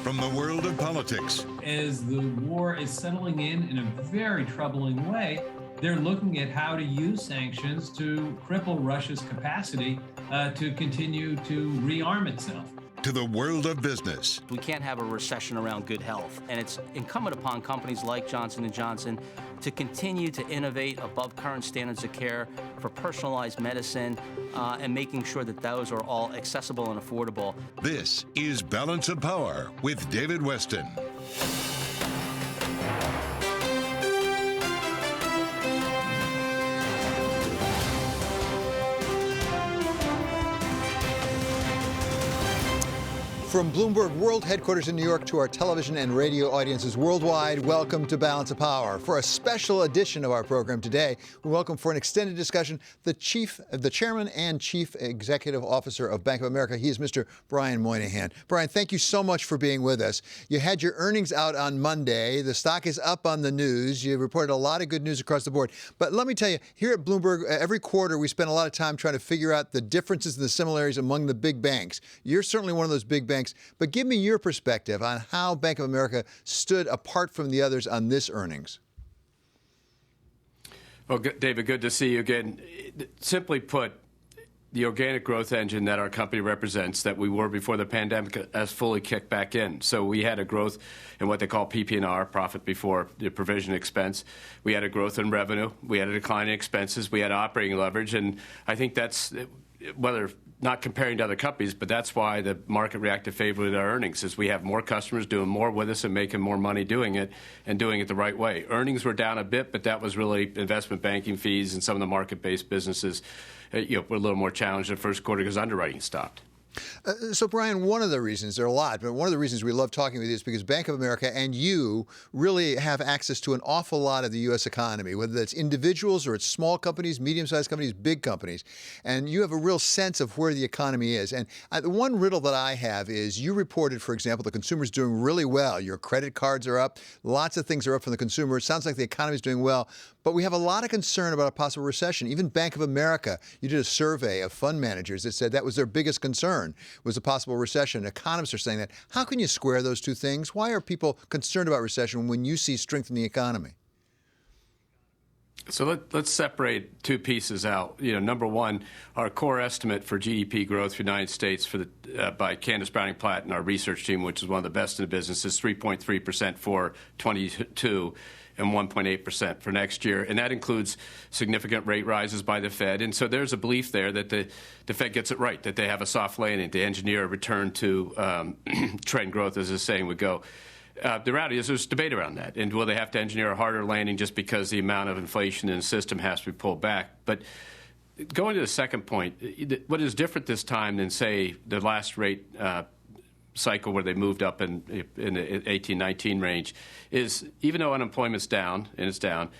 from the world of politics. As the war is settling in a very troubling way, they're looking at how to use sanctions to cripple Russia's capacity to continue to rearm itself. To the world of business. We can't have a recession around good health, and it's incumbent upon companies like Johnson & Johnson to continue to innovate above current standards of care for personalized medicine and making sure that those are all accessible and affordable. This is Balance of Power with David Westin. From Bloomberg World Headquarters in New York to our television and radio audiences worldwide, welcome to Balance of Power. For a special edition of our program today, we welcome for an extended discussion the Chairman and Chief Executive Officer of Bank of America. He is Mr. Brian Moynihan. Brian, thank you so much for being with us. You had your earnings out on Monday. The stock is up on the news. You reported a lot of good news across the board. But let me tell you, here at Bloomberg, every quarter we spend a lot of time trying to figure out the differences and the similarities among the big banks. You're certainly one of those big banks. But give me your perspective on how Bank of America stood apart from the others on this earnings. Well, David, good to see you again. Simply put, the organic growth engine that our company represents, that we were before the pandemic, has fully kicked back in. So we had a growth in what they call PP&R, profit before the provision expense. We had a growth in revenue. We had a decline in expenses. We had operating leverage. And I think that's, whether not comparing to other companies, but that's why the market reacted favorably to our earnings, is we have more customers doing more with us and making more money doing it, and doing it the right way. Earnings were down a bit, but that was really investment banking fees, and some of the market-based businesses were a little more challenged in the first quarter because underwriting stopped. So, Brian, one of the reasons, there are a lot, but one of the reasons we love talking with you is because Bank of America and you really have access to an awful lot of the U.S. economy, whether it's individuals or it's small companies, medium-sized companies, big companies. And you have a real sense of where the economy is. And the one riddle that I have is you reported, for example, the consumer's doing really well. Your credit cards are up. Lots of things are up from the consumer. It sounds like the economy's doing well. But we have a lot of concern about a possible recession. Even Bank of America, you did a survey of fund managers that said that was their biggest concern, was a possible recession. Economists are saying that. How can you square those two things? Why are people concerned about recession when you see strength in the economy? So let's separate two pieces out. Number one, our core estimate for GDP growth for the United States by Candace Browning-Platt and our research team, which is one of the best in the business, is 3.3% for 22 and 1.8% for next year. And that includes significant rate rises by the Fed. And so there's a belief there that the Fed gets it right, that they have a soft landing, to engineer a return to trend growth, as the saying would go. The reality is there's debate around that. And will they have to engineer a harder landing just because the amount of inflation in the system has to be pulled back? But going to the second point, what is different this time than, say, the last rate cycle where they moved up in the 18-19 range, is even though unemployment's down, and it's down,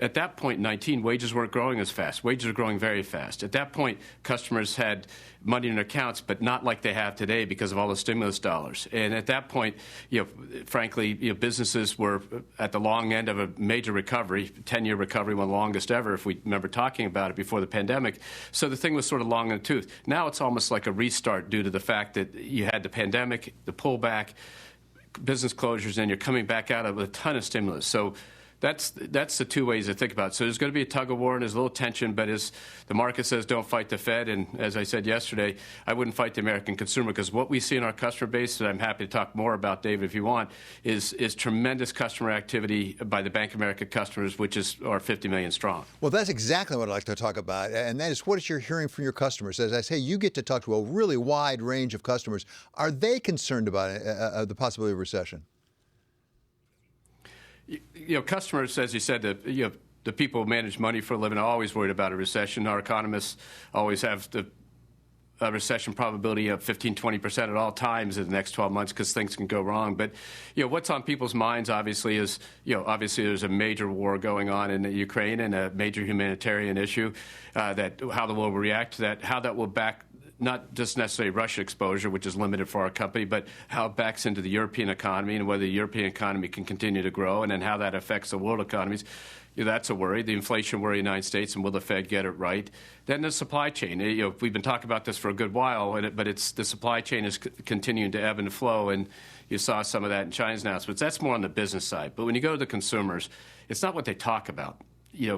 at that point in 19, wages weren't growing as fast. Wages are growing very fast. At that point, customers had money in their accounts, but not like they have today because of all the stimulus dollars. And at that point, frankly, businesses were at the long end of a major recovery, 10-year recovery, one of the longest ever, if we remember talking about it before the pandemic. So the thing was sort of long in the tooth. Now it's almost like a restart due to the fact that you had the pandemic, the pullback, business closures, and you're coming back out of a ton of stimulus. So that's the two ways to think about it. So there's going to be a tug of war and there's a little tension, but as the market says, don't fight the Fed. And as I said yesterday, I wouldn't fight the American consumer, because what we see in our customer base, that I'm happy to talk more about, David, if you want, is tremendous customer activity by the Bank of America customers, which are 50 million strong. Well, that's exactly what I'd like to talk about, and that is what you're hearing from your customers. As I say, you get to talk to a really wide range of customers. Are they concerned about the possibility of recession? Customers, as you said, the people who manage money for a living are always worried about a recession. Our economists always have the recession probability of 15-20% at all times in the next 12 months, because things can go wrong. But what's on people's minds, obviously, is obviously there's a major war going on in Ukraine and a major humanitarian issue. That how the world will react to that, how that will not just necessarily Russia exposure, which is limited for our company, but how it backs into the European economy and whether the European economy can continue to grow, and then how that affects the world economies. That's a worry. The inflation worry in the United States, and will the Fed get it right? Then the supply chain. We've been talking about this for a good while, but the supply chain is continuing to ebb and flow, and you saw some of that in China's announcements. That's more on the business side. But when you go to the consumers, it's not what they talk about.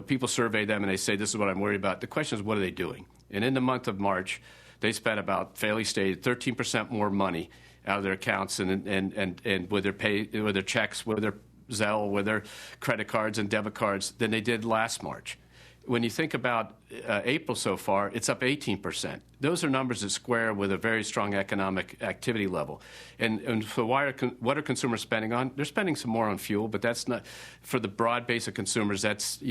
People survey them and they say, this is what I'm worried about. The question is, what are they doing? And in the month of March, they spent about, fairly stated, 13% more money out of their accounts and with their checks, with their Zelle, with their credit cards and debit cards than they did last March. When you think about April so far, it's up 18%. Those are numbers that square with a very strong economic activity level. And so what are consumers spending on? They're spending some more on fuel, but that's not, for the broad base of consumers, that's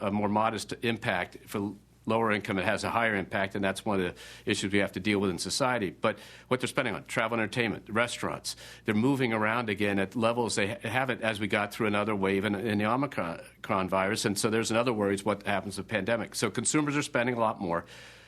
a more modest impact. For lower income, it has a higher impact, and that's one of the issues we have to deal with in society. But what they're spending on, travel and entertainment, restaurants, they're moving around again at levels they haven't as we got through another wave in the Omicron virus. And so there's another worry is what happens with the pandemic. So consumers are spending a lot more.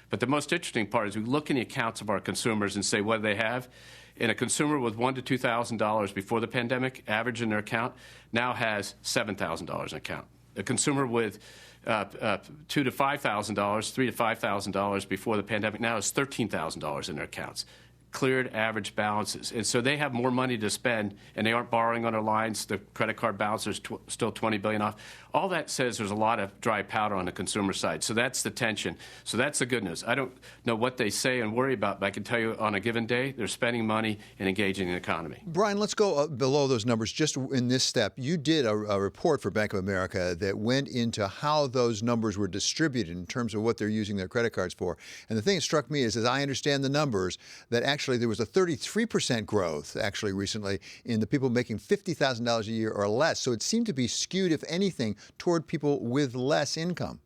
But the most interesting part is we look in the accounts of our consumers and say, what do they have? And a consumer with $1,000 to $2,000 before the pandemic, average in their account, now has $7,000 in account. A consumer with $2,000 to $5,000, $3,000 to $5,000 before the pandemic now has $13,000 in their accounts. Cleared average balances. And so they have more money to spend, and they aren't borrowing on their lines. The credit card balance is still $20 billion off. All that says there's a lot of dry powder on the consumer side. So that's the tension. So that's the good news. I don't know what they say and worry about, but I can tell you on a given day, they're spending money and engaging in the economy. Brian, let's go below those numbers just in this step. You did a report for Bank of America that went into how those numbers were distributed in terms of what they're using their credit cards for. And the thing that struck me is, as I understand the numbers, that actually there was a 33% growth actually recently in the people making $50,000 a year or less. So it seemed to be skewed, if anything, toward people with less income.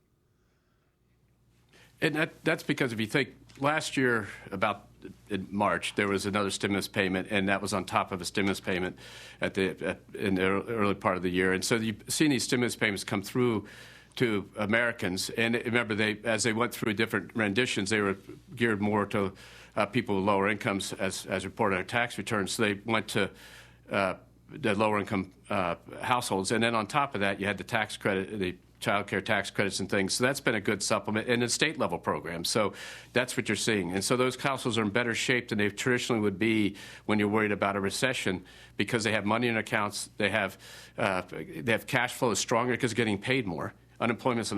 And that's because if you think last year, about in March, there was another stimulus payment, and that was on top of a stimulus payment in the early part of the year. And so you've seen these stimulus payments come through to Americans. And remember, as they went through different renditions, they were geared more to people with lower incomes as reported on tax returns. So they went to the lower income households. And then on top of that, you had the tax credit, the child care tax credits and things. So that's been a good supplement, and a state level program. So that's what you're seeing. And so those households are in better shape than they traditionally would be when you're worried about a recession, because they have money in accounts, they have cash flow is stronger because they're getting paid more. Unemployment's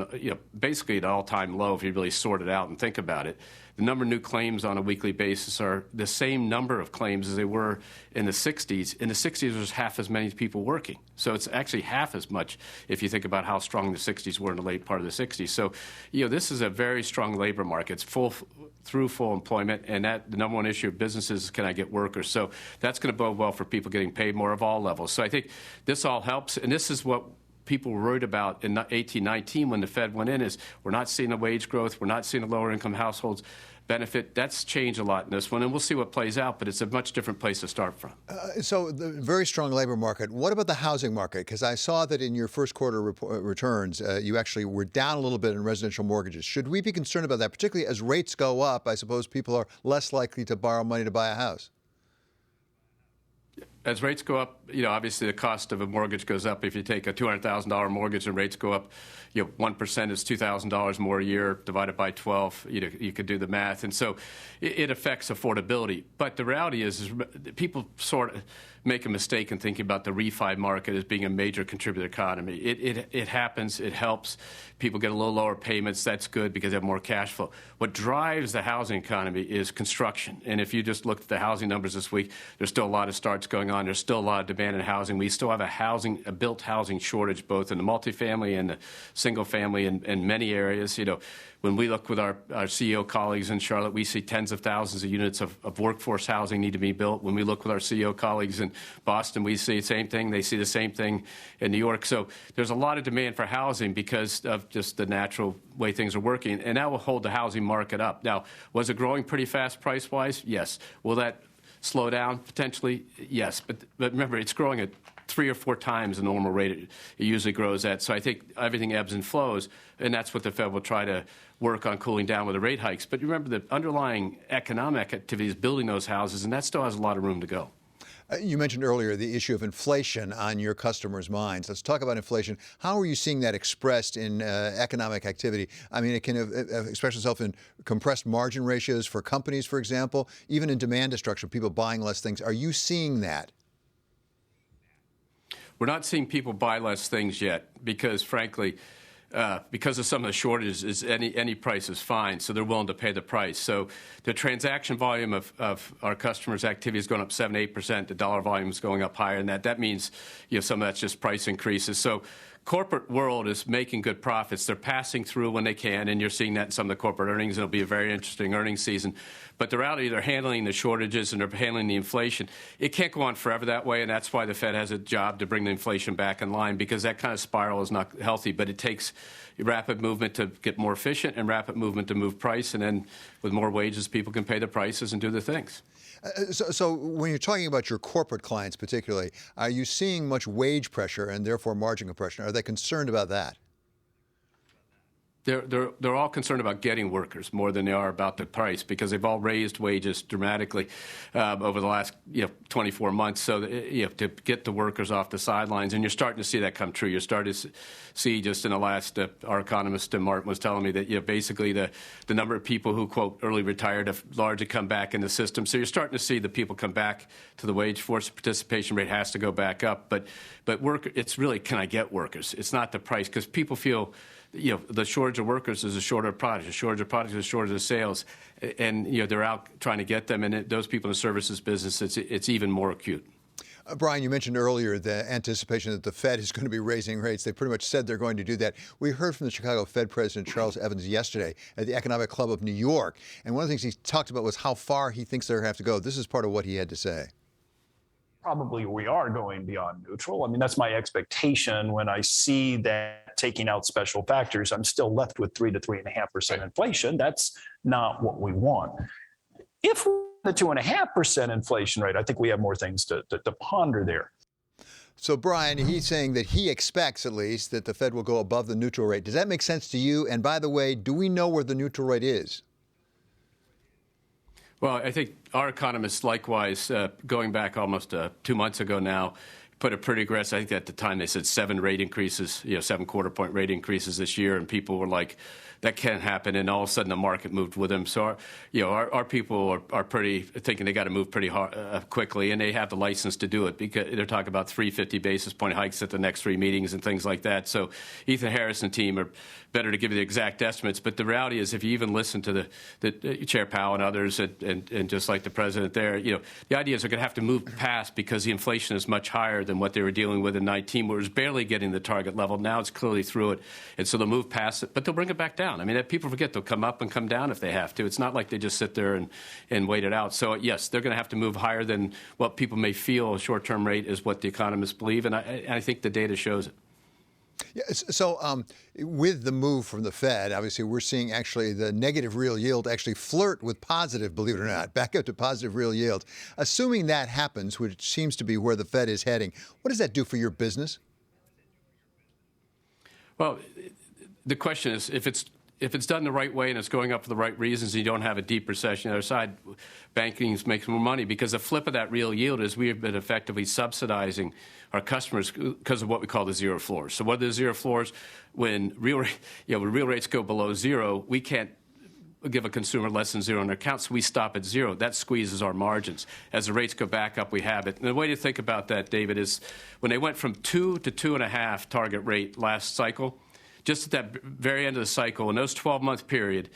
basically at an all-time low if you really sort it out and think about it. The number of new claims on a weekly basis are the same number of claims as they were in the 60s. In the 60s, there was half as many people working. So it's actually half as much if you think about how strong the 60s were in the late part of the 60s. So, this is a very strong labor market. It's full employment, and the number one issue of businesses is, can I get workers? So that's going to bode well for people getting paid more of all levels. So I think this all helps, and this is what people were worried about in 18-19 when the Fed went in, is we're not seeing the wage growth, we're not seeing the lower income households benefit. That's changed a lot in this one, and we'll see what plays out, but it's a much different place to start from. So the very strong labor market. What about the housing market? Because I saw that in your first quarter returns, you actually were down a little bit in residential mortgages. Should we be concerned about that, particularly as rates go up? I suppose people are less likely to borrow money to buy a house. As rates go up, obviously the cost of a mortgage goes up. If you take a $200,000 mortgage and rates go up, 1% is $2,000 more a year divided by 12. You could do the math, and so it affects affordability. But the reality is people sort of make a mistake in thinking about the refi market as being a major contributor to the economy. It happens. It helps. People get a little lower payments. That's good because they have more cash flow. What drives the housing economy is construction. And if you just look at the housing numbers this week, there's still a lot of starts going on. There's still a lot of demand in housing. We still have a built housing shortage, both in the multifamily and the single family in many areas. When we look with our CEO colleagues in Charlotte, we see tens of thousands of units of workforce housing need to be built. When we look with our CEO colleagues in Boston, we see the same thing. They see the same thing in New York. So there's a lot of demand for housing because of just the natural way things are working, and that will hold the housing market up. Now, was it growing pretty fast price-wise? Yes. Will that slow down potentially? Yes. But remember, it's growing at 3 or 4 times the normal rate it usually grows at. So I think everything ebbs and flows, and that's what the Fed will try to work on cooling down with the rate hikes. But remember, the underlying economic activity is building those houses, and that still has a lot of room to go. You mentioned earlier the issue of inflation on your customers' minds. Let's talk about inflation. How are you seeing that expressed in economic activity? I mean, it can express itself in compressed margin ratios for companies, for example, even in demand destruction, people buying less things. Are you seeing that? We're not seeing people buy less things yet because, frankly, because of some of the shortages, any price is fine, so they're willing to pay the price. So the transaction volume of our customers' activity is going up 7-8%. The dollar volume is going up higher than that. That means some of that's just price increases. So corporate world is making good profits. They're passing through when they can, and you're seeing that in some of the corporate earnings. It'll be a very interesting earnings season. But the reality, they're handling the shortages and they're handling the inflation. It can't go on forever that way, and that's why the Fed has a job to bring the inflation back in line, because that kind of spiral is not healthy. But it takes rapid movement to get more efficient and rapid movement to move price, and then with more wages, people can pay the prices and do the things. So when you're talking about your corporate clients particularly, are you seeing much wage pressure and therefore margin compression? Are they concerned about that? They're all concerned about getting workers more than they are about the price, because they've all raised wages dramatically over the last 24 months. So to get the workers off the sidelines, and you're starting to see that come true. You're starting to see just in the last, our economist Martin was telling me that basically the number of people who quote early retired have largely come back in the system. So you're starting to see the people come back to the wage force. The participation rate has to go back up, but it's really, can I get workers? It's not the price, because people feel the shortage of workers is a shortage of products. A shortage of products is a shortage of sales. And, they're out trying to get them. And those people in the services business, it's even more acute. Brian, you mentioned earlier the anticipation that the Fed is going to be raising rates. They pretty much said they're going to do that. We heard from the Chicago Fed President Charles Evans yesterday at the Economic Club of New York. And one of the things he talked about was how far he thinks they have to go. This is part of what he had to say. Probably we are going beyond neutral. I mean, that's my expectation. When I see that taking out special factors, I'm still left with 3 to 3.5% inflation. That's not what we want. If we're the 2.5% inflation rate, I think we have more things to ponder there. So, Brian, he's saying that he expects, at least, that the Fed will go above the neutral rate. Does that make sense to you? And by the way, do we know where the neutral rate is? Well, I think our economists, likewise, going back almost 2 months ago now, put a pretty aggressive, I think at the time they said 7 rate increases, 7 quarter-point rate increases this year, and people were like, that can't happen, and all of a sudden the market moved with them. So, our people are pretty thinking they got to move pretty hard, quickly, and they have the license to do it, because they're talking about 350 basis point hikes at the next 3 meetings and things like that. So Ethan Harris and team are better to give you the exact estimates, but the reality is, if you even listen to the Chair Powell and others, and just like the president there, the idea is they're going to have to move past, because the inflation is much higher than what they were dealing with in 19, where it was barely getting the target level. Now it's clearly through it, and so they'll move past it, but they'll bring it back down. I mean, people forget they'll come up and come down if they have to. It's not like they just sit there and wait it out. So, yes, they're going to have to move higher than what people may feel a short-term rate is what the economists believe, and I think the data shows it. Yeah, so with the move from the Fed, obviously we're seeing actually the negative real yield actually flirt with positive, believe it or not, back up to positive real yield. Assuming that happens, which seems to be where the Fed is heading, what does that do for your business? Well, the question is, if it's done the right way and it's going up for the right reasons, and you don't have a deep recession on the other side, banking makes more money, because the flip of that real yield is we have been effectively subsidizing our customers because of what we call the zero floors. So what are the zero floors? When real rates go below zero, we can't give a consumer less than zero in their account, so we stop at zero. That squeezes our margins. As the rates go back up, we have it. And the way to think about that, David, is when they went from 2 to 2.5 target rate last cycle, just at that very end of the cycle, in those 12-month period,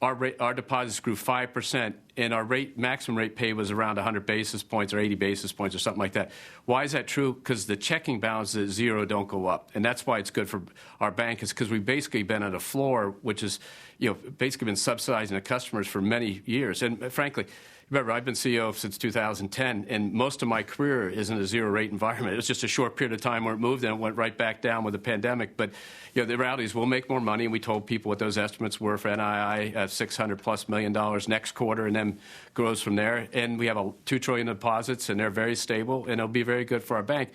our deposits grew 5%, and our maximum rate paid was around 100 basis points or 80 basis points or something like that. Why is that true? Because the checking balances at zero don't go up, and that's why it's good for our bank, is because we've basically been at a floor, which is, basically been subsidizing the customers for many years. And frankly, remember, I've been CEO since 2010, and most of my career is in a zero-rate environment. It was just a short period of time where it moved, and it went right back down with the pandemic. But the reality is we'll make more money, and we told people what those estimates were for NII, $600+ million next quarter, and then grows from there. And we have $2 trillion in deposits, and they're very stable, and it'll be very good for our bank.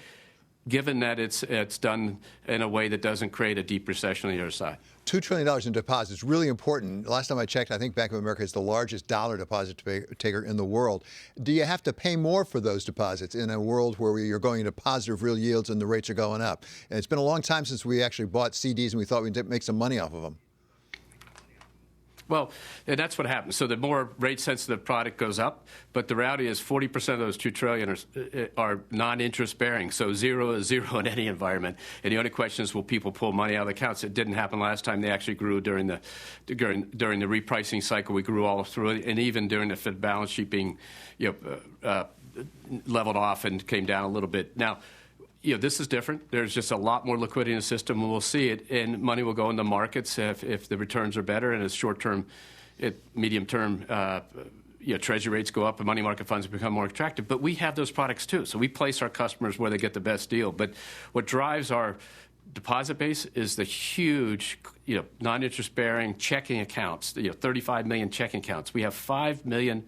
given that it's done in a way that doesn't create a deep recession on the other side. $2 trillion in deposits, really important. Last time I checked, I think Bank of America is the largest dollar deposit taker in the world. Do you have to pay more for those deposits in a world where you're going into positive real yields and the rates are going up? And it's been a long time since we actually bought CDs and we thought we'd make some money off of them. Well, and that's what happens. So the more rate-sensitive product goes up, but the reality is 40% of those $2 trillion are non-interest bearing. So zero is zero in any environment. And the only question is, will people pull money out of the accounts? It didn't happen last time. They actually grew during the repricing cycle. We grew all through it, and even during the Fed balance sheet being, leveled off and came down a little bit. Now, this is different. There's just a lot more liquidity in the system, and we'll see it. And money will go into markets if the returns are better, and as short-term, medium-term, Treasury rates go up and money market funds become more attractive. But we have those products too, so we place our customers where they get the best deal. But what drives our deposit base is the huge, non-interest-bearing checking accounts. 35 million checking accounts. We have 5 million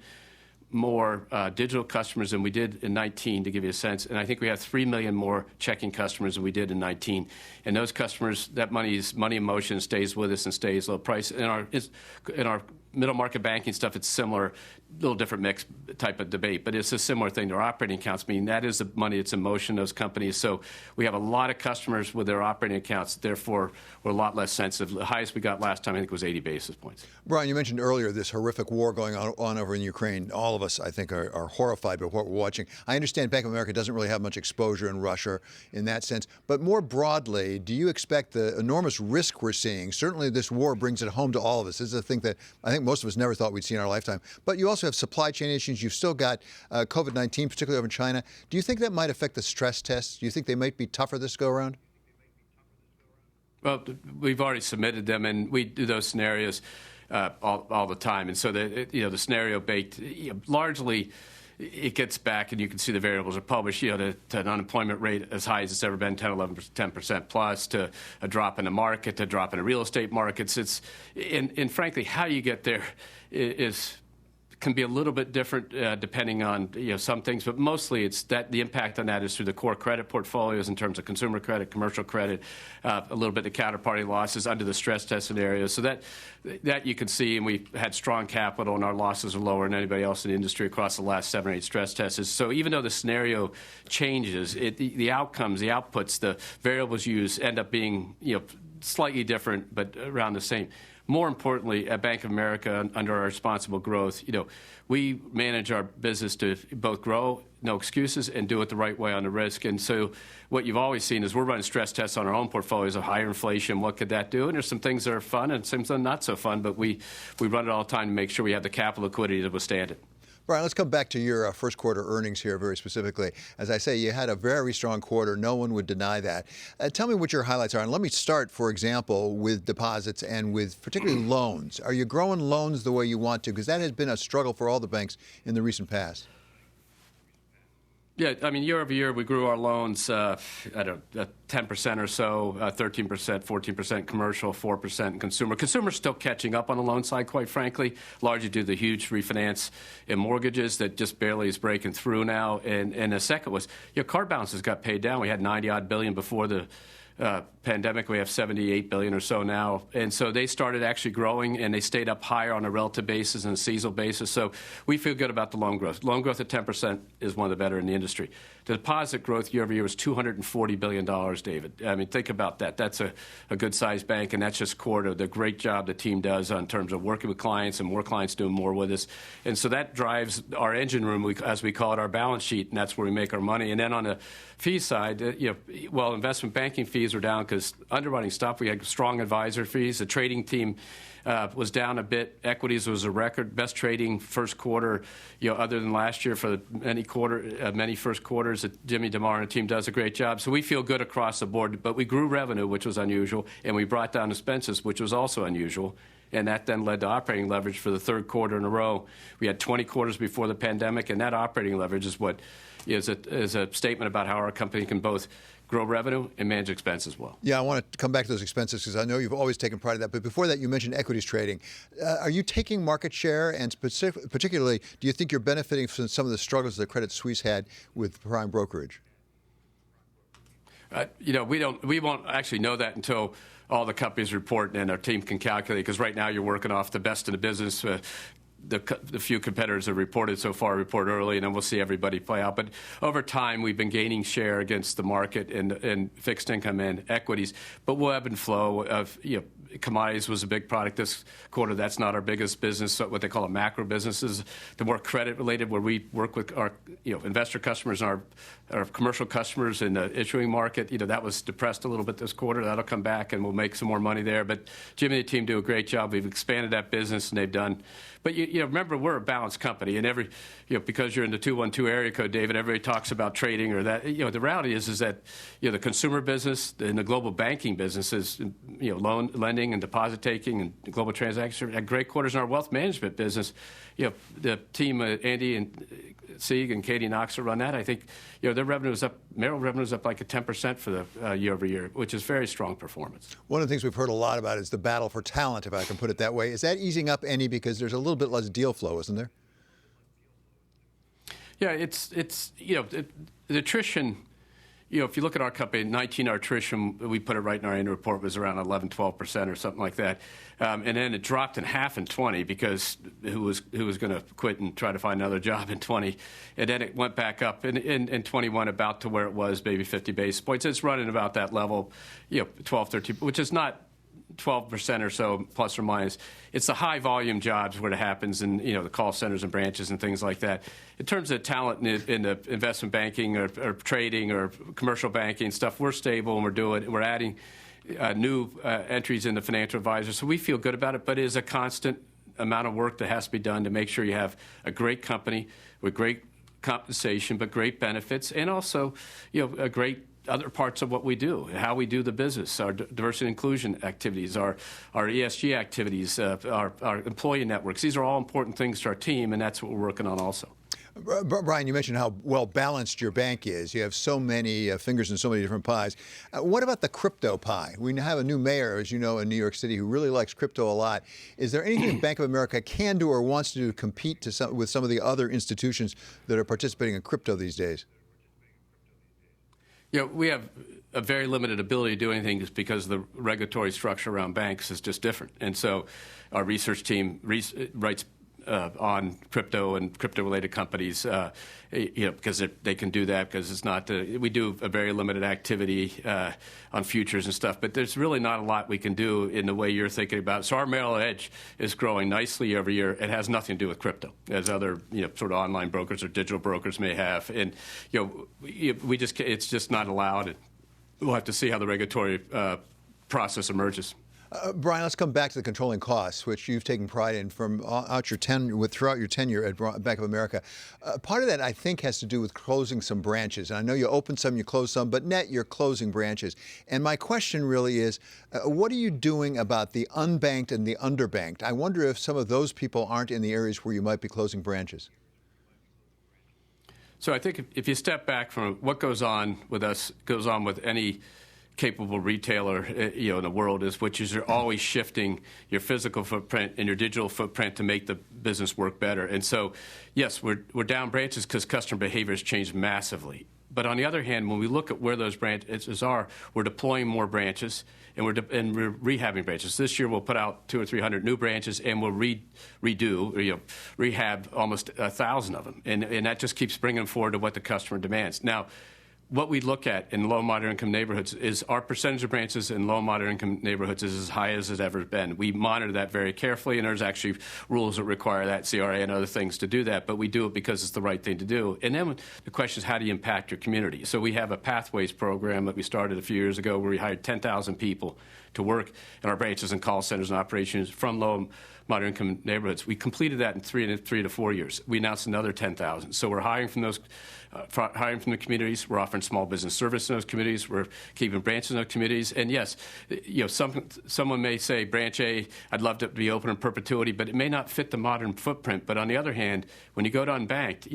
more digital customers than we did in 19, to give you a sense. And I think we have 3 million more checking customers than we did in 19. And those customers, that money in motion, stays with us and stays low price. In our middle market banking stuff, it's similar, little different mix type of debate, but it's a similar thing to our operating accounts. I mean, that is the money that's in motion, those companies. So we have a lot of customers with their operating accounts. Therefore, we're a lot less sensitive. The highest we got last time, I think, was 80 basis points. Brian, you mentioned earlier this horrific war going on over in Ukraine. All of us, I think, are horrified by what we're watching. I understand Bank of America doesn't really have much exposure in Russia in that sense. But more broadly, do you expect the enormous risk we're seeing? Certainly this war brings it home to all of us. This is a thing that I think most of us never thought we'd see in our lifetime. But you also have supply chain issues. You've still got COVID-19, particularly over in China. Do you think that might affect the stress tests? Do you think they might be tougher this go around? Well, we've already submitted them, and we do those scenarios all the time. And so the scenario baked, largely it gets back, and you can see the variables are published, to an unemployment rate as high as it's ever been, 10% plus, to a drop in the market, to a drop in the real estate markets. And frankly, how you get there can be a little bit different depending on some things, but mostly it's that the impact on that is through the core credit portfolios in terms of consumer credit, commercial credit, a little bit of counterparty losses under the stress test scenario. So that you can see, and we've had strong capital, and our losses are lower than anybody else in the industry across the last 7 or 8 stress tests. So even though the scenario changes, the outcomes, the outputs, the variables used end up being slightly different, but around the same. More importantly, at Bank of America, under our responsible growth, we manage our business to both grow, no excuses, and do it the right way on the risk. And so what you've always seen is we're running stress tests on our own portfolios of higher inflation. What could that do? And there's some things that are fun and some that are not so fun, but we run it all the time to make sure we have the capital liquidity to withstand it. Brian, let's come back to your first quarter earnings here very specifically. As I say, you had a very strong quarter. No one would deny that. Tell me what your highlights are. And let me start, for example, with deposits and with particularly loans. Are you growing loans the way you want to? Because that has been a struggle for all the banks in the recent past. Yeah, I mean, year over year, we grew our loans, 10% or so, 13%, 14% commercial, 4% consumer. Consumer's still catching up on the loan side, quite frankly, largely due to the huge refinance in mortgages that just barely is breaking through now. And the second was, card balances got paid down. We had $90-odd billion before the pandemic. We have $78 billion or so now. And so they started actually growing, and they stayed up higher on a relative basis and a seasonal basis. So we feel good about the loan growth. Loan growth at 10% is one of the better in the industry. The deposit growth year over year was $240 billion, David. I mean, think about that. That's a good-sized bank, and that's just core to the great job the team does in terms of working with clients and more clients doing more with us. And so that drives our engine room, as we call it, our balance sheet, and that's where we make our money. And then on the fee side, investment banking fees were down because underwriting stopped. We had strong advisor fees. The trading team was down a bit. Equities was a record best trading first quarter, other than last year for many first quarters. That Jimmy DeMar and the team does a great job. So we feel good across the board. But we grew revenue, which was unusual, and we brought down expenses, which was also unusual. And that then led to operating leverage for the third quarter in a row. We had 20 quarters before the pandemic, and that operating leverage is what is a statement about how our company can both grow revenue and manage expenses well. Yeah, I want to come back to those expenses because I know you've always taken pride in that. But before that, you mentioned equities trading. Are you taking market share? And particularly, do you think you're benefiting from some of the struggles that Credit Suisse had with prime brokerage? We won't actually know that until all the companies report and our team can calculate, because right now you're working off the best in the business. The few competitors have reported so far report early, and then we'll see everybody play out. But over time, we've been gaining share against the market in fixed income and equities. But we'll ebb and flow of, commodities was a big product this quarter. That's not our biggest business. So what they call a macro business is the more credit related, where we work with our investor customers and our commercial customers in the issuing market. That was depressed a little bit this quarter. That'll come back, and we'll make some more money there. But Jim and the team do a great job. We've expanded that business, and they've done. But remember, we're a balanced company, and because you're in the 212 area code, David, everybody talks about trading or that. The reality is that the consumer business and the global banking businesses, loan lending and deposit taking and global transactions had great quarters in our wealth management business. The team, Andy and Sieg and Katie Knox run that. I think their revenue is up. Merrill revenue is up like 10% for the year over year, which is very strong performance. One of the things we've heard a lot about is the battle for talent, if I can put it that way. Is that easing up any, because there's a little bit less deal flow, isn't there? Yeah, it's the attrition. If you look at our company, 19, our attrition, we put it right in our annual report, was around 11, 12% or something like that. And then it dropped in half in 20 because who was going to quit and try to find another job in 20. And then it went back up in 21 about to where it was, maybe 50 basis points. It's running about that level, 12, 13, which is not 12% or so, plus or minus. It's the high volume jobs where it happens in, the call centers and branches and things like that. In terms of talent in the investment banking or trading or commercial banking stuff, we're stable and we're adding new entries in the financial advisors. So we feel good about it, but it is a constant amount of work that has to be done to make sure you have a great company with great compensation, but great benefits, and also, a great other parts of what we do, how we do the business, our diversity and inclusion activities, our ESG activities, our employee networks. These are all important things to our team, and that's what we're working on also. Brian, you mentioned how well balanced your bank is. You have so many fingers in so many different pies. What about the crypto pie? We have a new mayor, as you know, in New York City who really likes crypto a lot. Is there anything Bank of America can do or wants to do to compete with some of the other institutions that are participating in crypto these days? We have a very limited ability to do anything just because the regulatory structure around banks is just different. And so our research team writes on crypto and crypto-related companies, because they can do that, because it's not we do a very limited activity on futures and stuff. But there's really not a lot we can do in the way you're thinking about it. So our Merrill Edge is growing nicely every year. It has nothing to do with crypto, as other sort of online brokers or digital brokers may have. And it's just not allowed. And we'll have to see how the regulatory process emerges. Brian, let's come back to the controlling costs, which you've taken pride in throughout your tenure at Bank of America. Part of that, I think, has to do with closing some branches. And I know you opened some, you closed some, but net, you're closing branches. And my question really is, what are you doing about the unbanked and the underbanked? I wonder if some of those people aren't in the areas where you might be closing branches. So I think if you step back from what goes on with us, goes on with any capable retailer in the world, which is you're always shifting your physical footprint and your digital footprint to make the business work better. And so, yes, we're down branches because customer behavior has changed massively. But on the other hand, when we look at where those branches are, we're deploying more branches and we're rehabbing branches. This year we'll put out 200 or 300 new branches, and we'll rehab almost 1,000 of them, and that just keeps bringing forward to what the customer demands. Now, what we look at in low and moderate income neighborhoods is our percentage of branches in low and moderate income neighborhoods is as high as it's ever been. We monitor that very carefully, and there's actually rules that require that, CRA and other things to do that, but we do it because it's the right thing to do. And then the question is, how do you impact your community? So we have a Pathways program that we started a few years ago where we hired 10,000 people to work in our branches and call centers and operations from low and moderate income neighborhoods. We completed that in 3 to 4 years. We announced another 10,000. So we're hiring from those, hiring from the communities. We're offering small business service in those communities. We're keeping branches in those communities. And yes, someone may say, branch A, I'd love to be open in perpetuity, but it may not fit the modern footprint. But on the other hand, when you go to unbanked,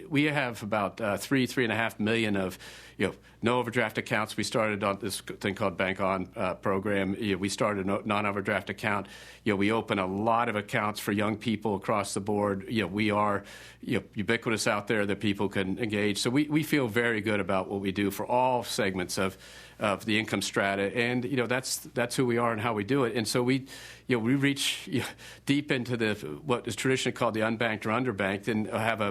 we have about 3.5 million of no overdraft accounts. We started on this thing called Bank On program. We started a non-overdraft account. We open a lot of accounts for young people across the board. We are ubiquitous out there that people can engage. So we feel very good about what we do for all segments of the income strata, and that's who we are and how we do it. And so we reach deep into what is traditionally called the unbanked or underbanked, and have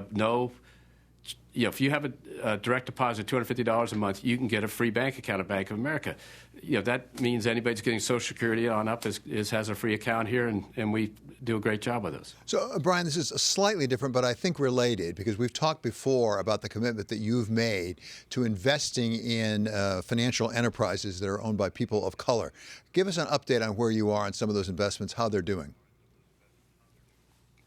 if you have a direct deposit of $250 a month, you can get a free bank account at Bank of America. That means anybody's getting Social Security on up has a free account here, and we do a great job with those. So, Brian, this is slightly different, but I think related, because we've talked before about the commitment that you've made to investing in financial enterprises that are owned by people of color. Give us an update on where you are on some of those investments, how they're doing.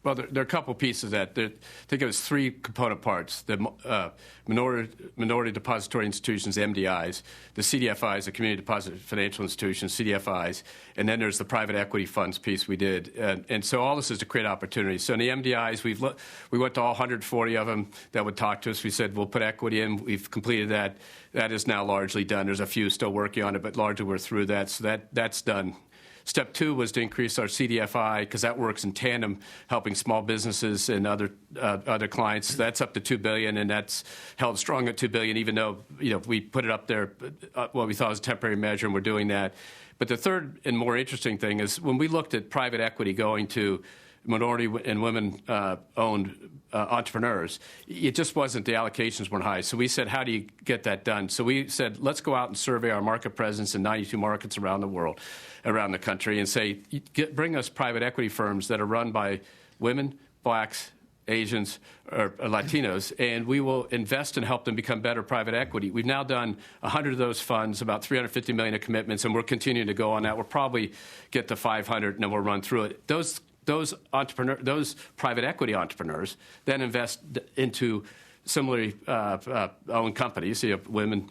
Well, there are a couple pieces of that. Think of it as three component parts: the minority depository institutions, MDIs; the CDFIs, the community deposit financial institutions, CDFIs; and then there's the private equity funds piece we did. And so all this is to create opportunities. So in the MDIs, we went to all 140 of them that would talk to us. We said, we'll put equity in. We've completed that. That is now largely done. There's a few still working on it, but largely we're through that. So that's done. Step two was to increase our CDFI, because that works in tandem, helping small businesses and other clients. That's up to $2 billion, and that's held strong at $2 billion, even though we put it up there what we thought was a temporary measure, and we're doing that. But the third and more interesting thing is when we looked at private equity going to minority and women-owned entrepreneurs, it just wasn't, the allocations weren't high. So we said, how do you get that done? So we said, let's go out and survey our market presence in 92 markets around the world, around the country, and say, bring us private equity firms that are run by women, blacks, Asians, or Latinos, and we will invest and help them become better private equity. We've now done 100 of those funds, about $350 million of commitments, and we're continuing to go on that. We'll probably get to 500, and then we'll run through it. Those private equity entrepreneurs then invest into similarly owned companies, women,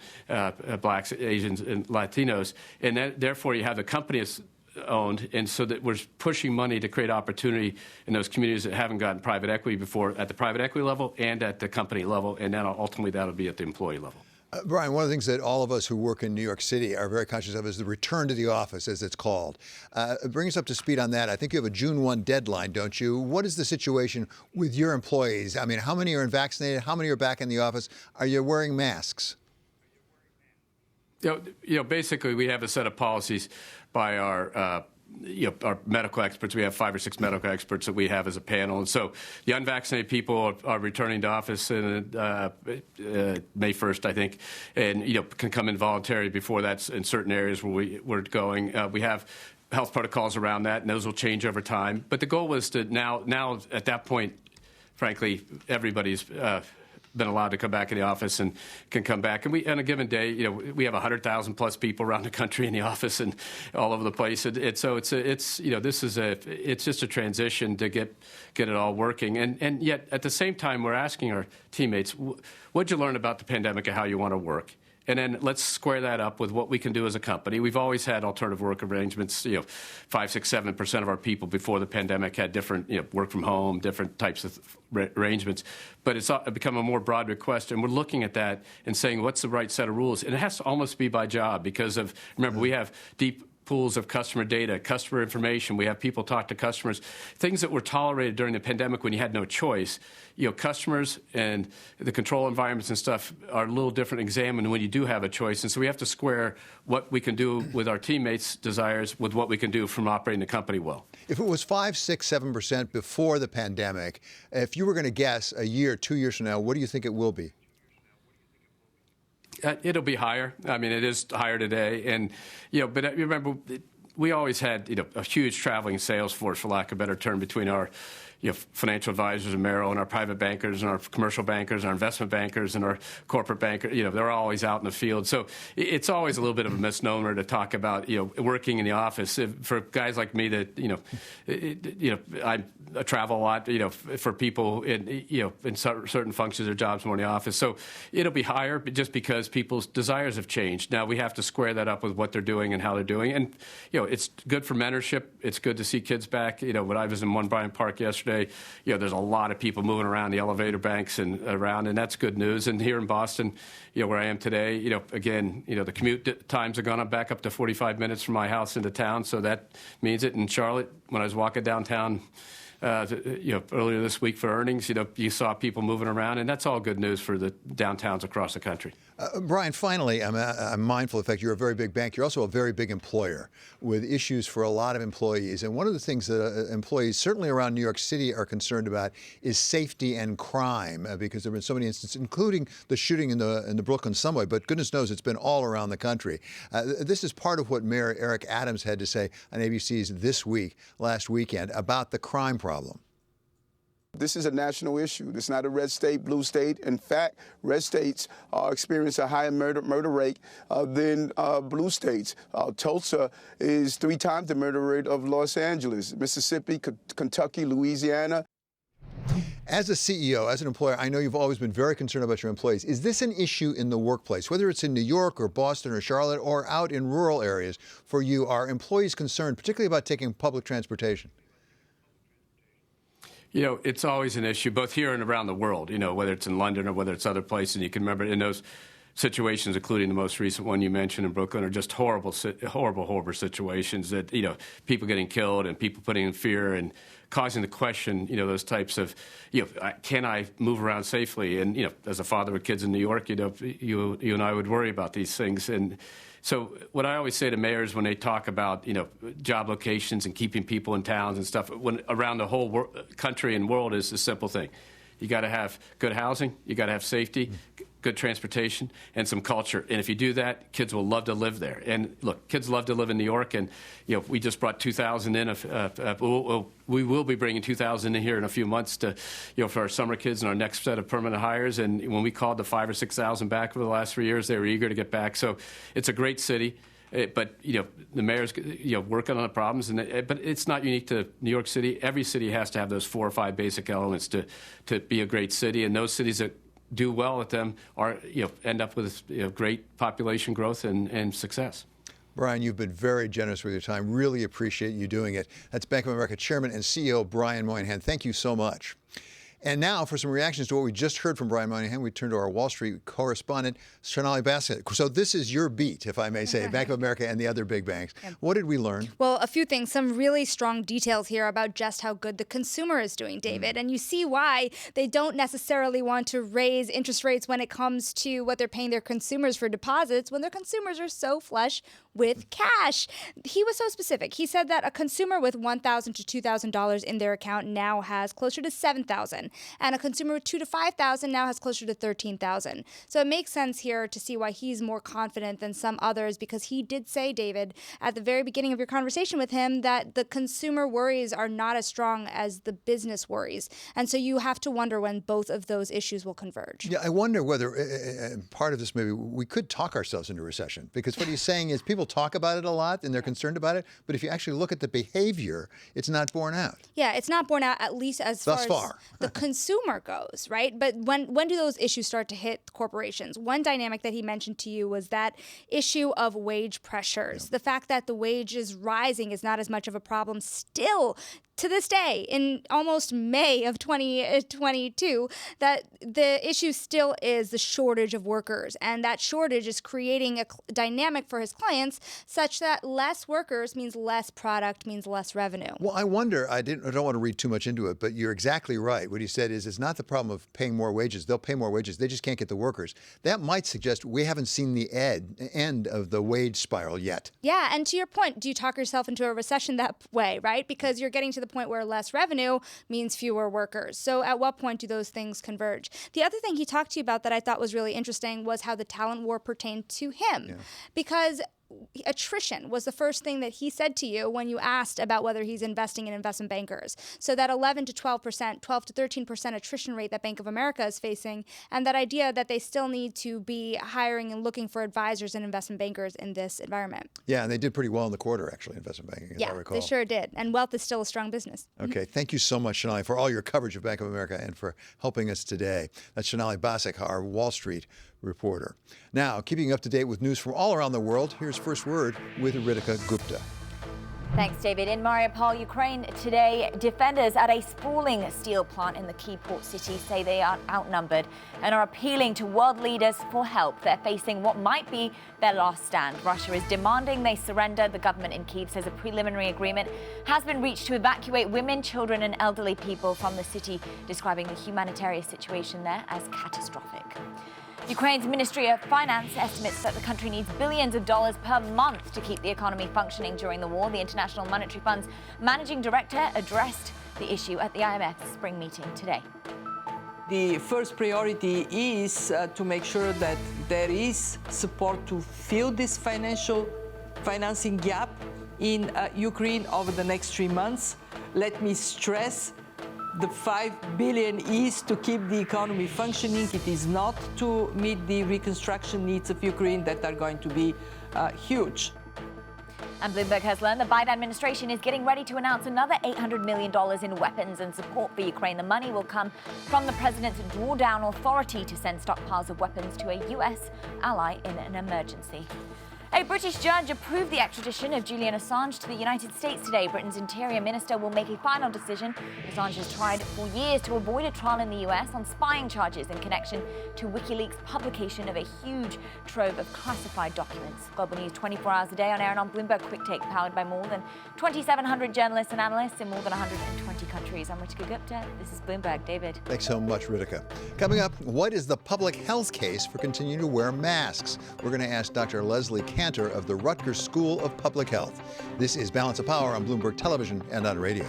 blacks, Asians, and Latinos, and therefore you have the companies owned, and so that we're pushing money to create opportunity in those communities that haven't gotten private equity before, at the private equity level and at the company level, and then ultimately that'll be at the employee level. Brian, one of the things that all of us who work in New York City are very conscious of is the return to the office, as it's called. Bring us up to speed on that. I think you have a June 1 deadline, don't you? What is the situation with your employees? I mean, how many are vaccinated? How many are back in the office? Are you wearing masks? Basically, we have a set of policies by our medical experts. We have 5 or 6 medical experts that we have as a panel. And so the unvaccinated people are returning to office in May 1st, I think, and can come in voluntarily before that's in certain areas where we're going. We have health protocols around that, and those will change over time. But the goal was to now at that point, frankly, everybody's been allowed to come back in the office and can come back. And on a given day, we have 100,000 plus people around the country in the office and all over the place. So it's just a transition to get it all working. And yet at the same time, we're asking our teammates, what'd you learn about the pandemic and how you want to work? And then let's square that up with what we can do as a company. We've always had alternative work arrangements. 5, 6, 7% of our people before the pandemic had different, work from home, different types of arrangements. But it's become a more broad request, and we're looking at that and saying, what's the right set of rules? And it has to almost be by job because of, remember, we have deep pools of customer data, customer information. We have people talk to customers. Things that were tolerated during the pandemic when you had no choice. Customers and the control environments and stuff are a little different examined when you do have a choice. And so we have to square what we can do with our teammates' desires with what we can do from operating the company well. If it was 5, 6, 7% before the pandemic, if you were going to guess a year, 2 years from now, what do you think it will be? It'll be higher. I mean, it is higher today. And, but remember, we always had, a huge traveling sales force, for lack of a better term, between our financial advisors and Merrill and our private bankers and our commercial bankers and our investment bankers and our corporate bankers. They're always out in the field. So it's always a little bit of a misnomer to talk about, working in the office. For guys like me that, I travel a lot, for people in certain functions or jobs more in the office. So it'll be higher just because people's desires have changed. Now we have to square that up with what they're doing and how they're doing. And, it's good for mentorship. It's good to see kids back. When I was in One Bryant Park yesterday, yesterday, there's a lot of people moving around the elevator banks and around, and that's good news. And here in Boston, where I am today, again, the commute times are gone back up to 45 minutes from my house into town, so that means it. In Charlotte, when I was walking downtown, earlier this week for earnings, you saw people moving around, and that's all good news for the downtowns across the country. Brian, finally, I'm mindful of the fact you're a very big bank. You're also a very big employer with issues for a lot of employees. And one of the things that employees, certainly around New York City, are concerned about is safety and crime, because there have been so many instances, including the shooting in the Brooklyn subway. But goodness knows it's been all around the country. This is part of what Mayor Eric Adams had to say on ABC's last weekend, about the crime problem. This is a national issue. It's not a red state, blue state. In fact, red states experience a higher murder rate than blue states. Tulsa is 3 times the murder rate of Los Angeles, Mississippi, Kentucky, Louisiana. As a CEO, as an employer, I know you've always been very concerned about your employees. Is this an issue in the workplace, whether it's in New York or Boston or Charlotte or out in rural areas for you? Are employees concerned, particularly about taking public transportation? It's always an issue, both here and around the world, whether it's in London or whether it's other places. And you can remember in those situations, including the most recent one you mentioned in Brooklyn, are just horrible situations that, people getting killed and people putting in fear and causing the question, those types of, can I move around safely? And, as a father with kids in New York, you and I would worry about these things. And so what I always say to mayors when they talk about, job locations and keeping people in towns and stuff, around the whole country and world, is a simple thing. You got to have good housing, you got to have safety, good transportation, and some culture. And if you do that, kids will love to live there. And look, kids love to live in New York. And we just brought 2,000 in. We will be bringing 2,000 in here in a few months to, for our summer kids and our next set of permanent hires. And when we called the 5,000 or 6,000 back over the last 3 years, they were eager to get back. So it's a great city. But the mayor's working on the problems, but it's not unique to New York City. Every city has to have those 4 or 5 basic elements to be a great city, and those cities that do well at them are end up with great population growth and success. Brian, you've been very generous with your time. Really appreciate you doing it. That's Bank of America Chairman and CEO Brian Moynihan. Thank you so much. And now, for some reactions to what we just heard from Brian Moynihan, we turn to our Wall Street correspondent, Sonali Baskett. So this is your beat, if I may say, Bank of America and the other big banks. Yep. What did we learn? Well, a few things. Some really strong details here about just how good the consumer is doing, David. And you see why they don't necessarily want to raise interest rates when it comes to what they're paying their consumers for deposits, when their consumers are so flush with cash. He was so specific. He said that a consumer with $1,000 to $2,000 in their account now has closer to $7,000. And a consumer with $2,000 to $5,000 now has closer to $13,000. So it makes sense here to see why he's more confident than some others, because he did say, David, at the very beginning of your conversation with him, that the consumer worries are not as strong as the business worries. And so you have to wonder when both of those issues will converge. Yeah, I wonder whether part of this, maybe we could talk ourselves into recession, because what he's saying is people talk about it a lot and they're concerned about it, but if you actually look at the behavior, it's not borne out. Yeah, it's not borne out, at least as far as the consumer goes, right? But when do those issues start to hit corporations? One dynamic that he mentioned to you was that issue of wage pressures. Yeah. The fact that the wage is rising is not as much of a problem still to this day, in almost May of 2022, that the issue still is the shortage of workers. And that shortage is creating a dynamic for his clients such that less workers means less product, means less revenue. Well, I wonder, I don't want to read too much into it, but you're exactly right. What he said is it's not the problem of paying more wages. They'll pay more wages. They just can't get the workers. That might suggest we haven't seen the end of the wage spiral yet. Yeah, and to your point, do you talk yourself into a recession that way, right? Because you're getting to the point where less revenue means fewer workers. So at what point do those things converge? The other thing he talked to you about that I thought was really interesting was how the talent war pertained to him. Yeah. Because attrition was the first thing that he said to you when you asked about whether he's investing in investment bankers. So that 11 to 12%, 12 to 13% attrition rate that Bank of America is facing, and that idea that they still need to be hiring and looking for advisors and investment bankers in this environment. Yeah, and they did pretty well in the quarter, actually, investment banking, as I recall. Yeah, they sure did. And wealth is still a strong business. Okay, thank you so much, Sonali, for all your coverage of Bank of America and for helping us today. That's Sonali Baskett, our Wall Street reporter. Now, keeping up to date with news from all around the world, here's First Word with Ritika Gupta. Thanks, David. In Mariupol, Ukraine today, defenders at a sprawling steel plant in the key port city say they are outnumbered and are appealing to world leaders for help. They're facing what might be their last stand. Russia is demanding they surrender. The government in Kyiv says a preliminary agreement has been reached to evacuate women, children and elderly people from the city, describing the humanitarian situation there as catastrophic. Ukraine's Ministry of Finance estimates that the country needs billions of dollars per month to keep the economy functioning during the war. The International Monetary Fund's managing director addressed the issue at the IMF's spring meeting today. The first priority is to make sure that there is support to fill this financing gap in Ukraine over the next 3 months. Let me stress, the $5 billion is to keep the economy functioning. It is not to meet the reconstruction needs of Ukraine that are going to be huge. And Bloomberg has learned the Biden administration is getting ready to announce another $800 million in weapons and support for Ukraine. The money will come from the president's drawdown authority to send stockpiles of weapons to a U.S. ally in an emergency. A British judge approved the extradition of Julian Assange to the United States today. Britain's Interior Minister will make a final decision. Assange has tried for years to avoid a trial in the US on spying charges in connection to WikiLeaks' publication of a huge trove of classified documents. Global News 24 hours a day on air and on Bloomberg Quick Take, powered by more than 2,700 journalists and analysts in more than 120 countries. I'm Ritika Gupta. This is Bloomberg. David. Thanks so much, Ritika. Coming up, what is the public health case for continuing to wear masks? We're going to ask Dr. Leslie Canter of the Rutgers School of Public Health. This is Balance of Power on Bloomberg Television and on radio.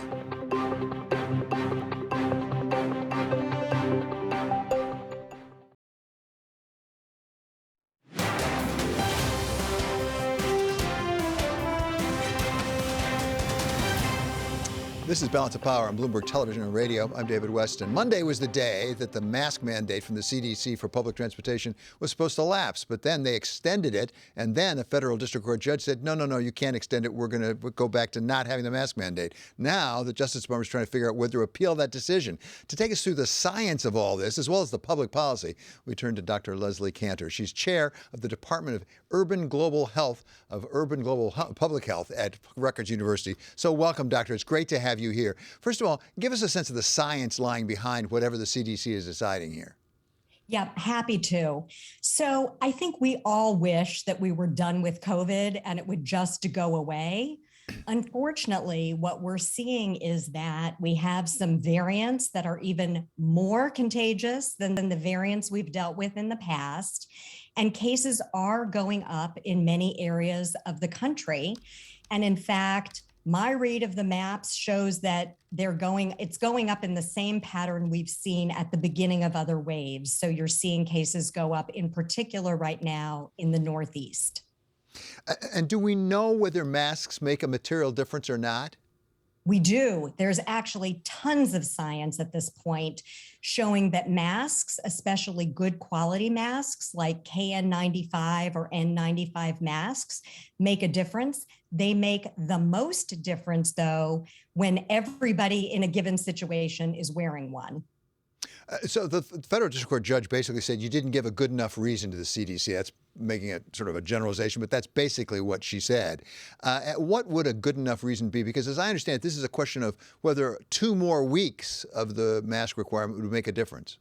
This is Balance of Power on Bloomberg Television and Radio. I'm David Westin. Monday was the day that the mask mandate from the CDC for public transportation was supposed to lapse, but then they extended it, and then a federal district court judge said, no, you can't extend it. We're going to go back to not having the mask mandate. Now, the Justice Department is trying to figure out whether to appeal that decision. To take us through the science of all this, as well as the public policy, we turn to Dr. Leslie Canter. She's chair of the Department of Urban Global Public Health at Rutgers University. So welcome, Doctor. It's great to have you here. First of all, give us a sense of the science lying behind whatever the CDC is deciding here. Yeah, happy to. So I think we all wish that we were done with COVID and it would just go away. Unfortunately, what we're seeing is that we have some variants that are even more contagious than the variants we've dealt with in the past. And cases are going up in many areas of the country. And in fact, my read of the maps shows that it's going up in the same pattern we've seen at the beginning of other waves. So you're seeing cases go up in particular right now in the Northeast. And do we know whether masks make a material difference or not? We do. There's actually tons of science at this point showing that masks, especially good quality masks like KN95 or N95 masks, make a difference. They make the most difference, though, when everybody in a given situation is wearing one. So the federal district court judge basically said you didn't give a good enough reason to the CDC. That's making it sort of a generalization, but that's basically what she said. What would a good enough reason be? Because as I understand it, this is a question of whether 2 more weeks of the mask requirement would make a difference.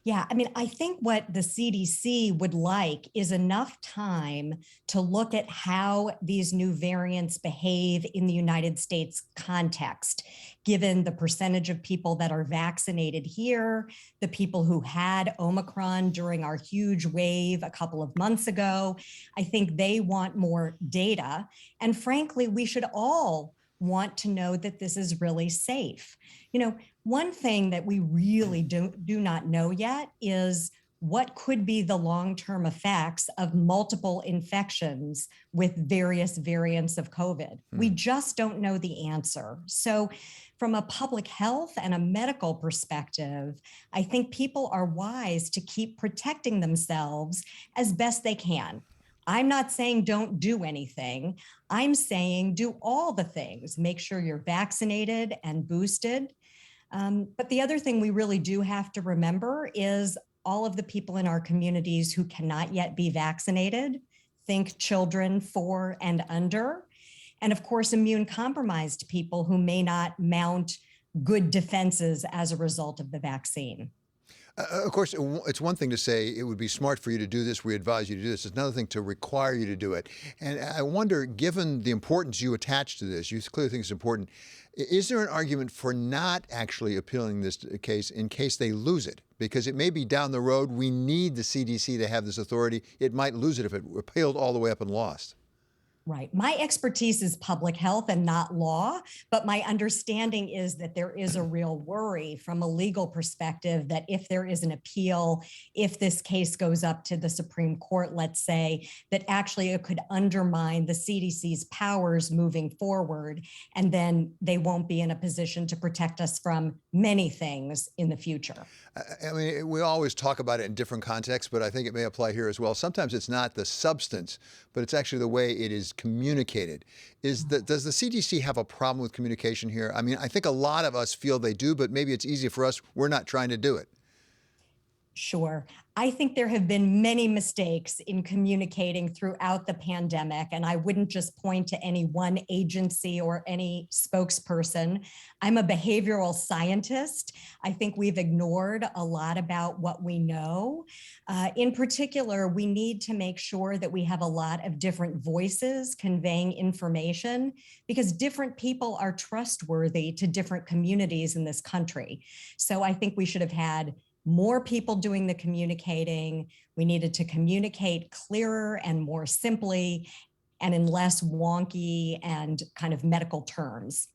Yeah, I mean, I think what the CDC would like is enough time to look at how these new variants behave in the United States context, given the percentage of people that are vaccinated here, the people who had Omicron during our huge wave a couple of months ago. I think they want more data. And frankly, we should all want to know that this is really safe. You know, one thing that we really do not know yet is what could be the long-term effects of multiple infections with various variants of COVID. We just don't know the answer. So from a public health and a medical perspective, I think people are wise to keep protecting themselves as best they can. I'm not saying don't do anything. I'm saying do all the things. Make sure you're vaccinated and boosted. But the other thing we really do have to remember is all of the people in our communities who cannot yet be vaccinated. Think children 4 and under. and of course, immune compromised people who may not mount good defenses as a result of the vaccine. Of course, it's one thing to say it would be smart for you to do this, we advise you to do this. It's another thing to require you to do it. And I wonder, given the importance you attach to this, you clearly think it's important, is there an argument for not actually appealing this case in case they lose it? Because it may be down the road, we need the CDC to have this authority. It might lose it if it appealed all the way up and lost. Right. My expertise is public health and not law, but my understanding is that there is a real worry from a legal perspective that if there is an appeal, if this case goes up to the Supreme Court, let's say, that actually it could undermine the CDC's powers moving forward, and then they won't be in a position to protect us from many things in the future. I mean, we always talk about it in different contexts, but I think it may apply here as well. Sometimes it's not the substance, but it's actually the way it is communicated. Does the CDC have a problem with communication here? I mean, I think a lot of us feel they do, but maybe it's easy for us. We're not trying to do it. Sure. I think there have been many mistakes in communicating throughout the pandemic, and I wouldn't just point to any one agency or any spokesperson. I'm a behavioral scientist. I think we've ignored a lot about what we know. In particular, we need to make sure that we have a lot of different voices conveying information, because different people are trustworthy to different communities in this country. So I think we should have had more people doing the communicating. We needed to communicate clearer and more simply and in less wonky and kind of medical terms.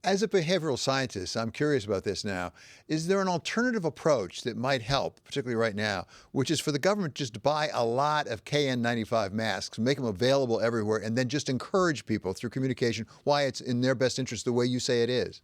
As a behavioral scientist, I'm curious about this now. Is there an alternative approach that might help, particularly right now, which is for the government just to buy a lot of KN95 masks, make them available everywhere, and then just encourage people through communication why it's in their best interest the way you say it is?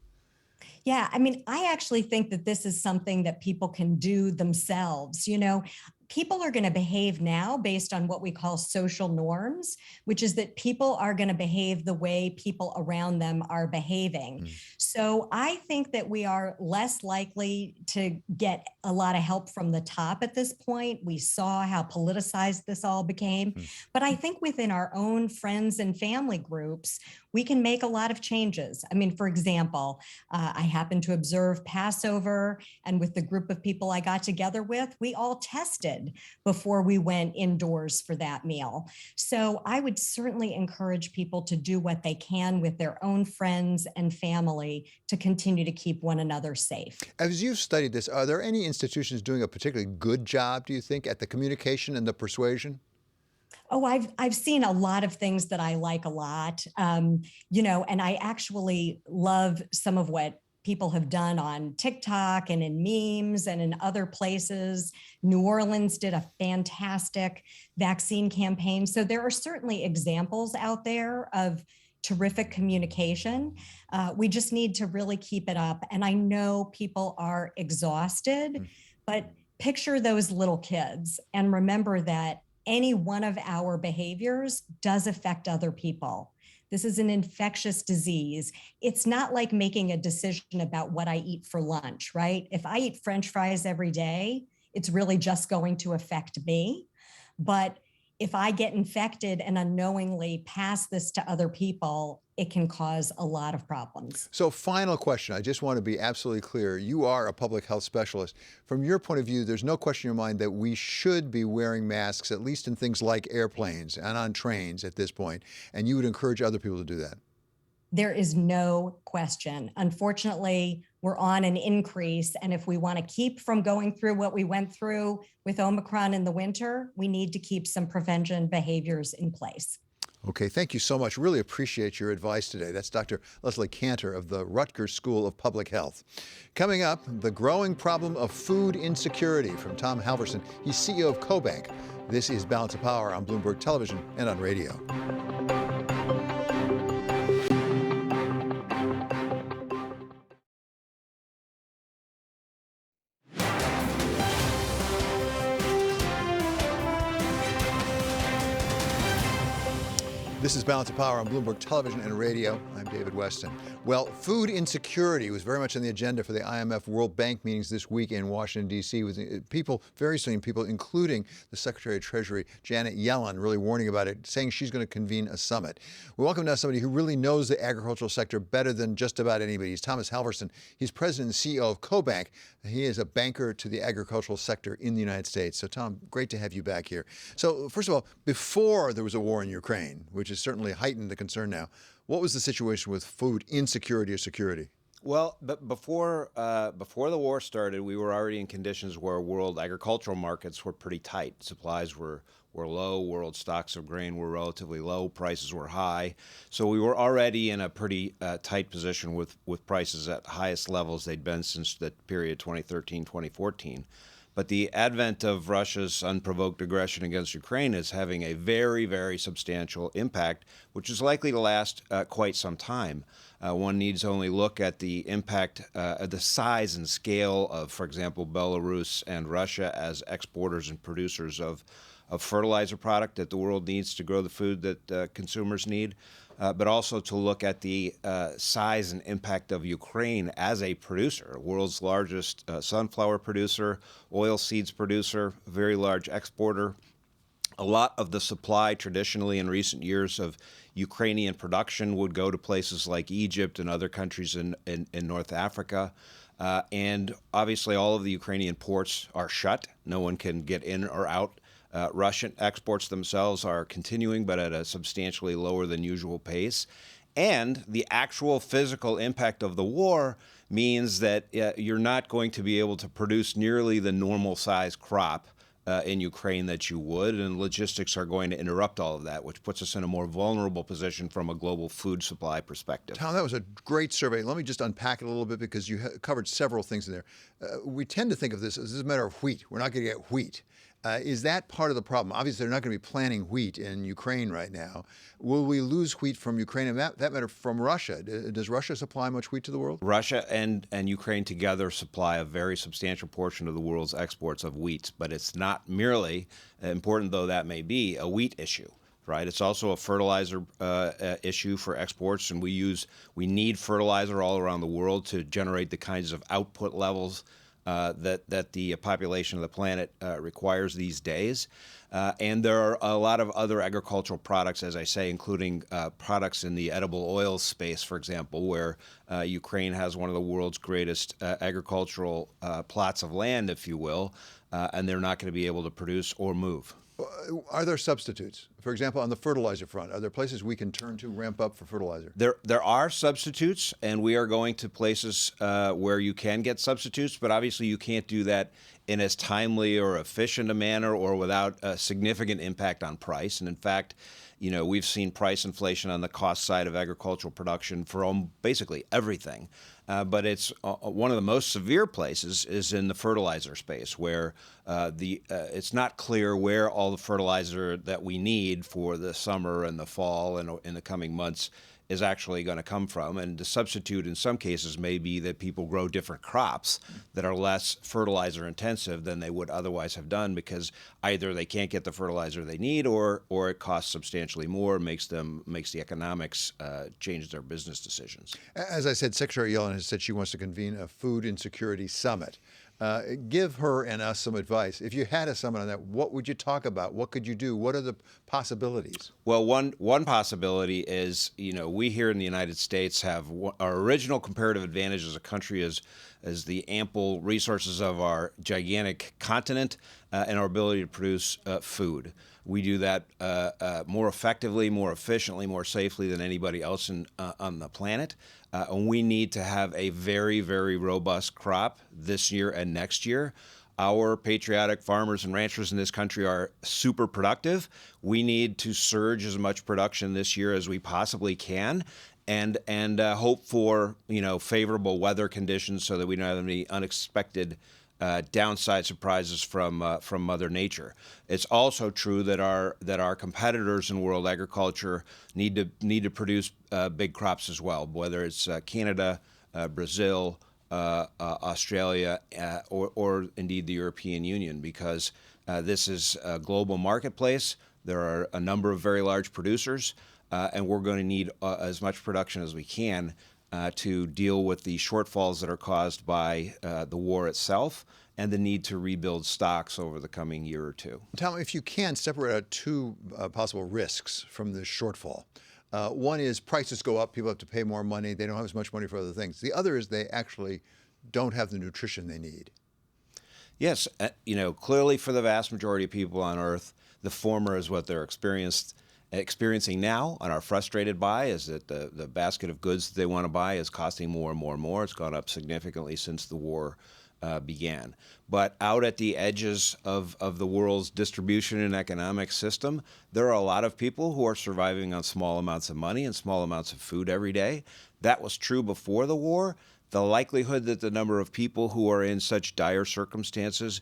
Yeah, I mean, I actually think that this is something that people can do themselves. You know, people are going to behave now based on what we call social norms, which is that people are going to behave the way people around them are behaving. So I think that we are less likely to get a lot of help from the top at this point. We saw how politicized this all became. But I think within our own friends and family groups, we can make a lot of changes. I mean, for example, I happened to observe Passover, and with the group of people I got together with, we all tested before we went indoors for that meal. So I would certainly encourage people to do what they can with their own friends and family to continue to keep one another safe. As you've studied this, are there any institutions doing a particularly good job, do you think, at the communication and the persuasion? Oh, I've seen a lot of things that I like a lot, you know, and I actually love some of what people have done on TikTok and in memes and in other places. New Orleans did a fantastic vaccine campaign. So there are certainly examples out there of terrific communication. We just need to really keep it up. And I know people are exhausted, but picture those little kids and remember that any one of our behaviors does affect other people. This is an infectious disease. It's not like making a decision about what I eat for lunch, right? If I eat French fries every day, it's really just going to affect me. But if I get infected and unknowingly pass this to other people, it can cause a lot of problems. So final question, I just want to be absolutely clear. You are a public health specialist. From your point of view, there's no question in your mind that we should be wearing masks, at least in things like airplanes and on trains at this point, and you would encourage other people to do that. There is no question. Unfortunately, we're on an increase. And if we want to keep from going through what we went through with Omicron in the winter, we need to keep some prevention behaviors in place. Okay, thank you so much. Really appreciate your advice today. That's Dr. Leslie Cantor of the Rutgers School of Public Health. Coming up, the growing problem of food insecurity from Tom Halverson. He's CEO of CoBank. This is Balance of Power on Bloomberg Television and on radio. This is Balance of Power on Bloomberg Television and radio. I'm I'm David Westin. Well, food insecurity was very much on the agenda for the IMF World Bank meetings this week in Washington, D.C., with people, very senior people, including the Secretary of Treasury, Janet Yellen, really warning about it, saying she's going to convene a summit. We welcome now somebody who really knows the agricultural sector better than just about anybody. He's Thomas Halverson. He's President and CEO of CoBank. He is a banker to the agricultural sector in the United States. So, Tom, great to have you back here. So, first of all, before there was a war in Ukraine, which has certainly heightened the concern now, what was the situation with food insecurity or security? Well, but before the war started, we were already in conditions where world agricultural markets were pretty tight. Supplies were low, world stocks of grain were relatively low, prices were high. So we were already in a pretty tight position with prices at highest levels they'd been since the period 2013, 2014. But the advent of Russia's unprovoked aggression against Ukraine is having a very, very substantial impact, which is likely to last quite some time. One needs only look at the impact, the size and scale of, for example, Belarus and Russia as exporters and producers of fertilizer product that the world needs to grow the food that consumers need. But also to look at the size and impact of Ukraine as a producer, world's largest sunflower producer, oil seeds producer, very large exporter. A lot of the supply traditionally in recent years of Ukrainian production would go to places like Egypt and other countries in North Africa. And obviously all of the Ukrainian ports are shut. No one can get in or out. Russian exports themselves are continuing, but at a substantially lower than usual pace. And the actual physical impact of the war means that you're not going to be able to produce nearly the normal size crop in Ukraine that you would, and logistics are going to interrupt all of that, which puts us in a more vulnerable position from a global food supply perspective. Tom, that was a great survey. Let me just unpack it a little bit because you covered several things in there. We tend to think of this as a matter of wheat. We're not going to get wheat. Is that part of the problem? Obviously, they're not going to be planting wheat in Ukraine right now. Will we lose wheat from Ukraine and that matter from Russia? Does Russia supply much wheat to the world? Russia and Ukraine together supply a very substantial portion of the world's exports of wheat, but it's not merely, important though that may be, a wheat issue. Right, it's also a fertilizer issue for exports, and we need fertilizer all around the world to generate the kinds of output levels that the population of the planet requires these days. And there are a lot of other agricultural products, as I say, including products in the edible oils space, for example, where Ukraine has one of the world's greatest agricultural plots of land, if you will, and they're not going to be able to produce or move. Are there substitutes? For example, on the fertilizer front, are there places we can turn to ramp up for fertilizer? There are substitutes, and we are going to places where you can get substitutes, but obviously you can't do that in as timely or efficient a manner or without a significant impact on price. And in fact, we've seen price inflation on the cost side of agricultural production for basically everything. But it's one of the most severe places is in the fertilizer space, where it's not clear where all the fertilizer that we need for the summer and the fall and in the coming months is actually going to come from. And the substitute in some cases may be that people grow different crops that are less fertilizer intensive than they would otherwise have done, because either they can't get the fertilizer they need or it costs substantially more, makes the economics change their business decisions. As I said, Secretary Yellen has said she wants to convene a food insecurity summit. Give her and us some advice. If you had a summit on that, what would you talk about? What could you do? What are the possibilities? Well, one possibility is, we here in the United States have our original comparative advantage as a country is the ample resources of our gigantic continent and our ability to produce food. We do that more effectively, more efficiently, more safely than anybody else on the planet. And we need to have a very, very robust crop this year and next year. Our patriotic farmers and ranchers in this country are super productive. We need to surge as much production this year as we possibly can, and hope for favorable weather conditions so that we don't have any unexpected downside surprises from Mother Nature. It's also true that our competitors in world agriculture need to produce big crops as well, whether it's Canada, Brazil, Australia, or indeed the European Union, because this is a global marketplace. There are a number of very large producers. and we're going to need as much production as we can to deal with the shortfalls that are caused by the war itself and the need to rebuild stocks over the coming year or two. Tom, if you can, separate out two possible risks from the shortfall. One is prices go up, people have to pay more money, they don't have as much money for other things. The other is they actually don't have the nutrition they need. Yes, clearly for the vast majority of people on Earth, the former is what they're experiencing now and are frustrated by, is that the basket of goods that they want to buy is costing more and more and more. It's gone up significantly since the war began. But out at the edges of the world's distribution and economic system, there are a lot of people who are surviving on small amounts of money and small amounts of food every day. That was true before the war. The likelihood that the number of people who are in such dire circumstances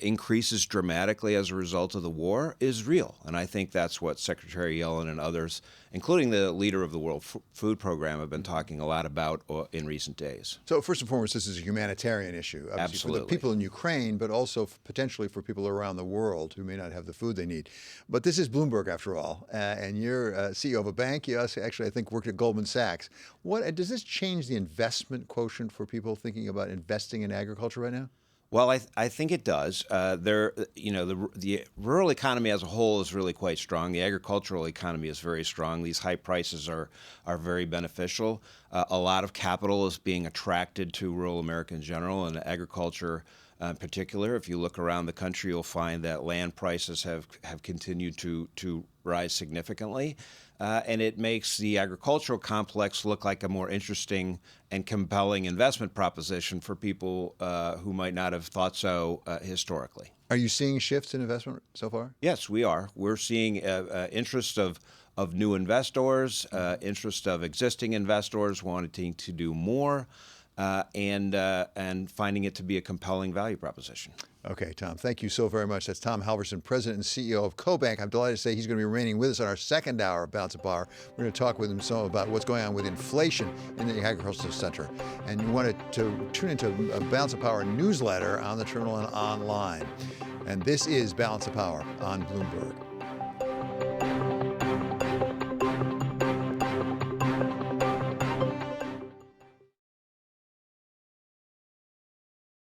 increases dramatically as a result of the war is real. And I think that's what Secretary Yellen and others, including the leader of the World Food Program, have been talking a lot about in recent days. So first and foremost, this is a humanitarian issue, obviously, Absolutely. for the people in Ukraine, but also potentially for people around the world who may not have the food they need. But this is Bloomberg, after all, and you're CEO of a bank. You also actually, I think, worked at Goldman Sachs. Does this change the investment quotient for people thinking about investing in agriculture right now? Well, I think it does. The rural economy as a whole is really quite strong. The agricultural economy is very strong. These high prices are very beneficial. A lot of capital is being attracted to rural America in general, and agriculture in particular. If you look around the country, you'll find that land prices have continued to rise significantly. And it makes the agricultural complex look like a more interesting and compelling investment proposition for people who might not have thought so historically. Are you seeing shifts in investment so far? Yes, we are. We're seeing interest of new investors, interest of existing investors wanting to do more, and finding it to be a compelling value proposition. Okay, Tom, thank you so very much. That's Tom Halverson, President and CEO of CoBank. I'm delighted to say he's going to be remaining with us on our second hour of Balance of Power. We're going to talk with him some about what's going on with inflation in the agricultural sector. And you want to tune into a Balance of Power newsletter on the Terminal and online. And this is Balance of Power on Bloomberg.